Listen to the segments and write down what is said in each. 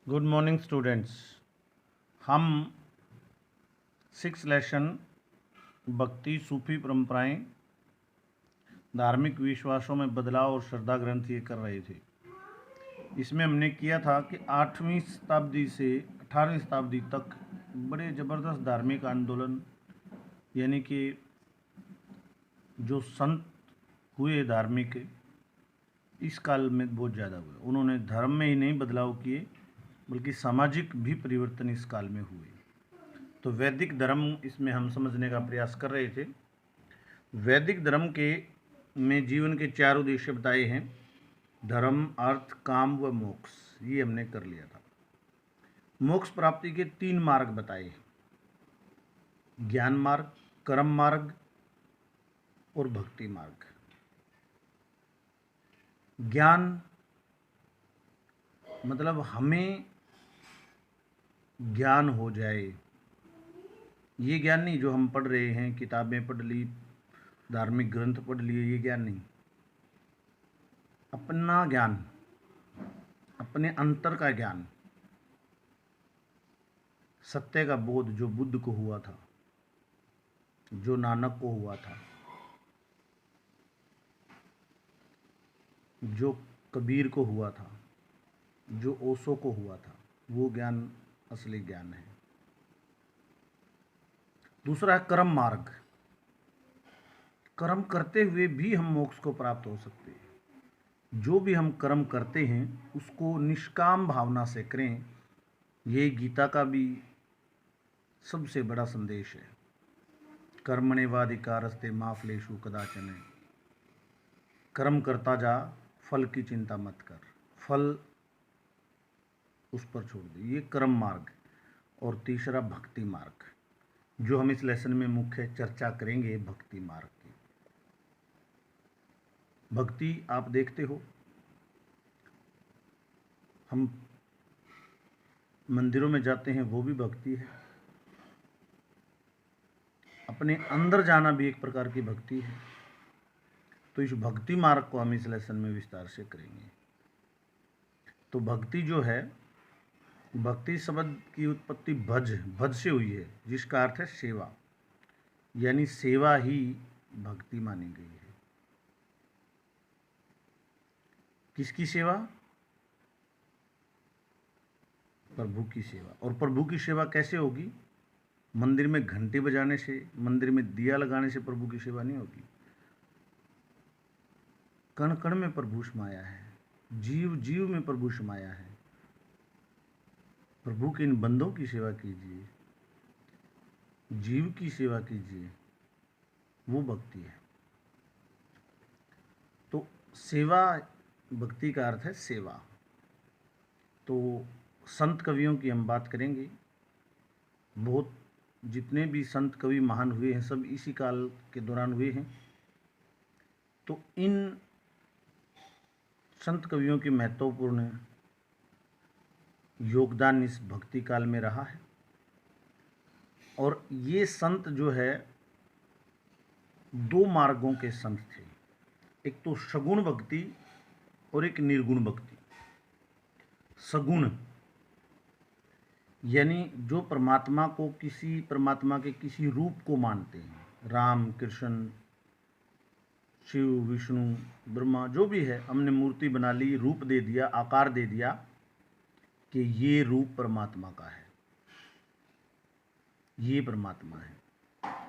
Good morning students. हम six lesson भक्ति सूफी परंपराएं धार्मिक विश्वासों में बदलाव और श्रद्धा ग्रंथ ये कर रहे थे। इसमें हमने किया था कि 8वीं शताब्दी से 18वीं शताब्दी तक बड़े ज़बरदस्त धार्मिक आंदोलन यानी कि जो संत हुए धार्मिक इस काल में बहुत ज़्यादा हुए। उन्होंने धर्म में ही नहीं बदलाव किए बल्कि सामाजिक भी परिवर्तन इस काल में हुए। तो वैदिक धर्म इसमें हम समझने का प्रयास कर रहे थे। वैदिक धर्म के में जीवन के 4 उद्देश्य बताए हैं: धर्म, अर्थ, काम व मोक्ष। ये हमने कर लिया था। मोक्ष प्राप्ति के 3 मार्ग बताए: ज्ञान मार्ग, कर्म मार्ग और भक्ति मार्ग। ज्ञान मतलब हमें ज्ञान हो जाए। ये ज्ञान नहीं जो हम पढ़ रहे हैं, किताबें पढ़ ली, धार्मिक ग्रंथ पढ़ लिए, ये ज्ञान नहीं। अपना ज्ञान, अपने अंतर का ज्ञान, सत्य का बोध जो बुद्ध को हुआ था, जो नानक को हुआ था, जो कबीर को हुआ था, जो ओशो को हुआ था, वो ज्ञान असली ज्ञान है। दूसरा है कर्म मार्ग। कर्म करते हुए भी हम मोक्ष को प्राप्त हो सकते हैं। जो भी हम कर्म करते हैं उसको निष्काम भावना से करें। ये गीता का भी सबसे बड़ा संदेश है। कर्मण्येवाधिकारस्ते मा फलेषु कदाचन। कर्म करता जा, फल की चिंता मत कर, फल उस पर छोड़ दे। ये कर्म मार्ग। और तीसरा भक्ति मार्ग, जो हम इस लेसन में मुख्य चर्चा करेंगे, भक्ति मार्ग की। भक्ति आप देखते हो, हम मंदिरों में जाते हैं, वो भी भक्ति है। अपने अंदर जाना भी एक प्रकार की भक्ति है। तो इस भक्ति मार्ग को हम इस लेसन में विस्तार से करेंगे। तो भक्ति जो है, भक्ति शब्द की उत्पत्ति भज से हुई है, जिसका अर्थ है सेवा। यानी सेवा ही भक्ति मानी गई है। किसकी सेवा? प्रभु की सेवा। और प्रभु की सेवा कैसे होगी? मंदिर में घंटी बजाने से, मंदिर में दिया लगाने से प्रभु की सेवा नहीं होगी। कण कण में प्रभु समाया है, जीव जीव में प्रभु समाया है। प्रभु के इन बंदों की सेवा कीजिए, जीव की सेवा कीजिए, वो भक्ति है। तो सेवा, भक्ति का अर्थ है सेवा। तो संत कवियों की हम बात करेंगे। बहुत जितने भी संत कवि महान हुए हैं, सब इसी काल के दौरान हुए हैं। तो इन संत कवियों की महत्वपूर्ण योगदान इस भक्ति काल में रहा है। और ये संत जो है, 2 मार्गों के संत थे। एक तो सगुण भक्ति और एक निर्गुण भक्ति। सगुण यानी जो परमात्मा के किसी रूप को मानते हैं। राम, कृष्ण, शिव, विष्णु, ब्रह्मा, जो भी है, हमने मूर्ति बना ली, रूप दे दिया, आकार दे दिया कि ये रूप परमात्मा का है, ये परमात्मा है।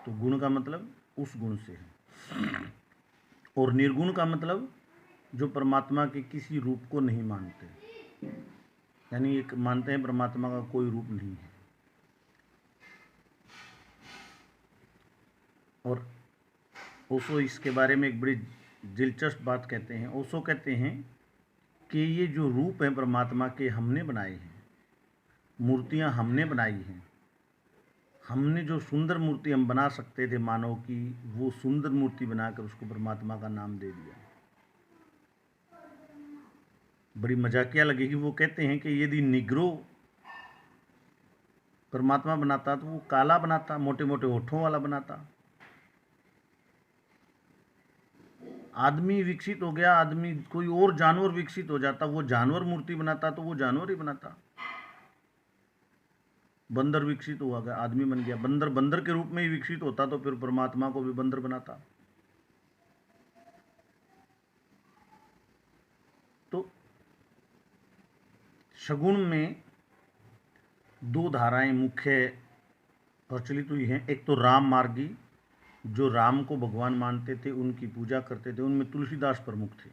तो गुण का मतलब उस गुण से है। और निर्गुण का मतलब जो परमात्मा के किसी रूप को नहीं मानते, यानी एक मानते हैं परमात्मा का कोई रूप नहीं है। और ओशो इसके बारे में एक बड़ी दिलचस्प बात कहते हैं। ओशो कहते हैं कि ये जो रूप हैं परमात्मा के, हमने बनाए हैं, मूर्तियां हमने बनाई हैं। हमने जो सुंदर मूर्ति हम बना सकते थे मानव की, वो सुंदर मूर्ति बनाकर उसको परमात्मा का नाम दे दिया। बड़ी मजाकिया लगेगी। वो कहते हैं कि यदि निग्रो परमात्मा बनाता तो वो काला बनाता, मोटे मोटे होठों वाला बनाता। आदमी विकसित हो गया, आदमी कोई और जानवर विकसित हो जाता, वो जानवर मूर्ति बनाता तो वो जानवर ही बनाता। बंदर विकसित हुआ गया, आदमी बन गया। बंदर बंदर के रूप में ही विकसित होता तो फिर परमात्मा को भी बंदर बनाता। तो शगुन में दो धाराएं मुख्य प्रचलित हुई हैं। एक तो राम मार्गी, जो राम को भगवान मानते थे, उनकी पूजा करते थे, उनमें तुलसीदास प्रमुख थे।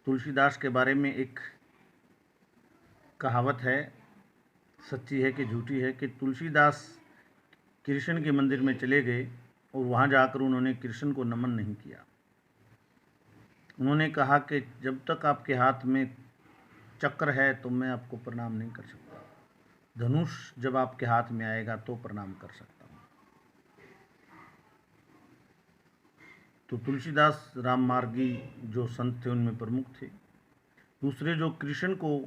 तुलसीदास के बारे में एक कहावत है, सच्ची है कि झूठी है, कि तुलसीदास कृष्ण के मंदिर में चले गए और वहाँ जाकर उन्होंने कृष्ण को नमन नहीं किया। उन्होंने कहा कि जब तक आपके हाथ में चक्र है तो मैं आपको प्रणाम नहीं कर सकता, धनुष जब आपके हाथ में आएगा तो प्रणाम कर सकता हूँ। तो तुलसीदास राम मार्गी जो संत थे उनमें प्रमुख थे। दूसरे जो कृष्ण को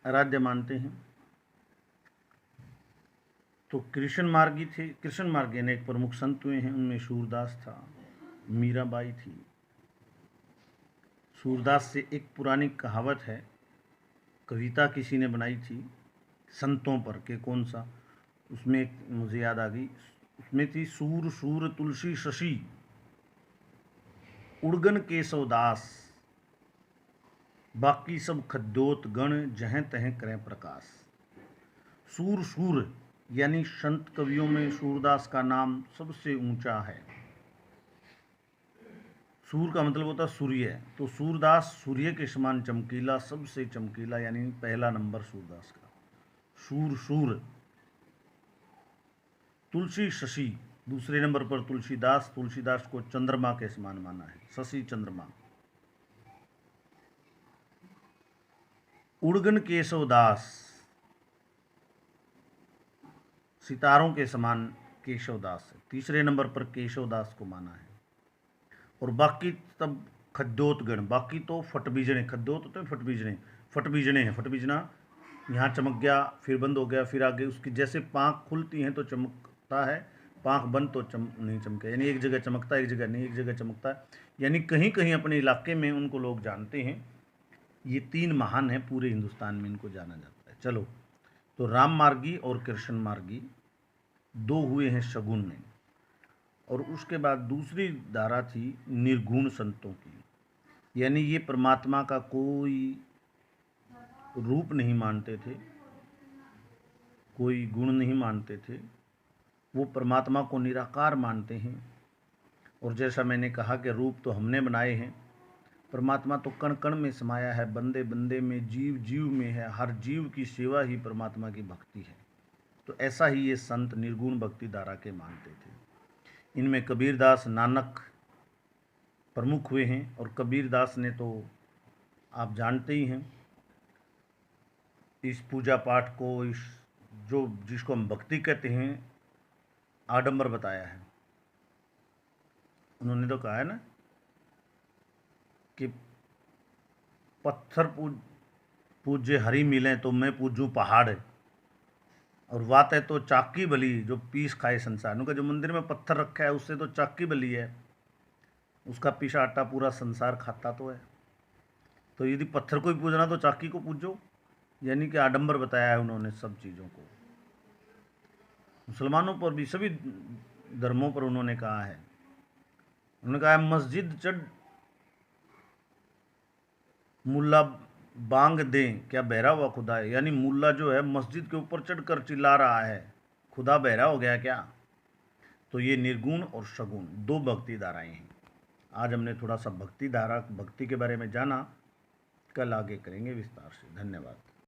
आराध्य मानते हैं, तो कृष्ण मार्गी थे। कृष्ण मार्गी अनेक प्रमुख संत हुए हैं, उनमें सूरदास था, मीराबाई थी। सूरदास से एक पुरानी कहावत है, कविता किसी ने बनाई थी संतों पर, के कौन सा, उसमें एक मुझे याद आ गई। उसमें थी, सूर सूर तुलसी शशि उड़गन केशवदास, बाकी सब खद्योत गण जहें तहें करें प्रकाश। सूर सूर यानी संत कवियों में सूरदास का नाम सबसे ऊंचा है। सूर का मतलब होता है सूर्य, तो सूरदास सूर्य के समान चमकीला, सबसे चमकीला, यानी पहला नंबर सूरदास का। सूर सूर तुलसी शशि, दूसरे नंबर पर तुलसीदास। तुलसीदास को चंद्रमा के समान माना है, शशि चंद्रमा। उड़गन केशवदास, सितारों के समान केशवदास है, तीसरे नंबर पर केशवदास को माना है। और बाकी तब खद्योतगण, बाकी तो फटबीजने, खद्योत तो फटबीजने, फटबीजने हैं, फटबीजना यहाँ चमक गया फिर बंद हो गया, फिर आगे उसकी जैसे पाँख खुलती हैं तो चमकता है, पाँख बंद तो नहीं चमके, यानी एक जगह चमकता है एक जगह नहीं, एक जगह चमकता है, यानी कहीं कहीं अपने इलाके में उनको लोग जानते हैं। ये तीन महान हैं, पूरे हिंदुस्तान में इनको जाना जाता है। चलो, तो राम मार्गी और कृष्ण मार्गी दो हुए हैं शगुन में। और उसके बाद दूसरी धारा थी निर्गुण संतों की, यानी ये परमात्मा का कोई रूप नहीं मानते थे, कोई गुण नहीं मानते थे, वो परमात्मा को निराकार मानते हैं। और जैसा मैंने कहा कि रूप तो हमने बनाए हैं, परमात्मा तो कण कण में समाया है, बंदे बंदे में, जीव जीव में है, हर जीव की सेवा ही परमात्मा की भक्ति है। तो ऐसा ही ये संत निर्गुण भक्ति धारा के मानते थे। इनमें कबीरदास, नानक प्रमुख हुए हैं। और कबीरदास ने तो आप जानते ही हैं, इस पूजा पाठ को, इस जो जिसको हम भक्ति कहते हैं, आडंबर बताया है। उन्होंने तो कहा है ना कि पत्थर पूज्य हरी मिलें तो मैं पूजूं पहाड़, और बात है तो चाकी बली जो पीस खाए संसार। उनका जो मंदिर में पत्थर रखा है उससे तो चाकी बली है, उसका पीसा आटा पूरा संसार खाता तो है। तो यदि पत्थर को ही पूजना तो चाकी को पूजो, यानी कि आडंबर बताया है उन्होंने सब चीज़ों को। मुसलमानों पर भी, सभी धर्मों पर उन्होंने कहा है। उन्होंने कहा है, मस्जिद चढ़ मुल्ला बांग दें क्या बहरा हुआ खुदा है, यानी मुल्ला जो है मस्जिद के ऊपर चढ़कर चिल्ला रहा है, खुदा बहरा हो गया क्या। तो ये निर्गुण और सगुण दो भक्ति धाराएं हैं। आज हमने थोड़ा सा भक्ति धारा, भक्ति के बारे में जाना, कल आगे करेंगे विस्तार से। धन्यवाद।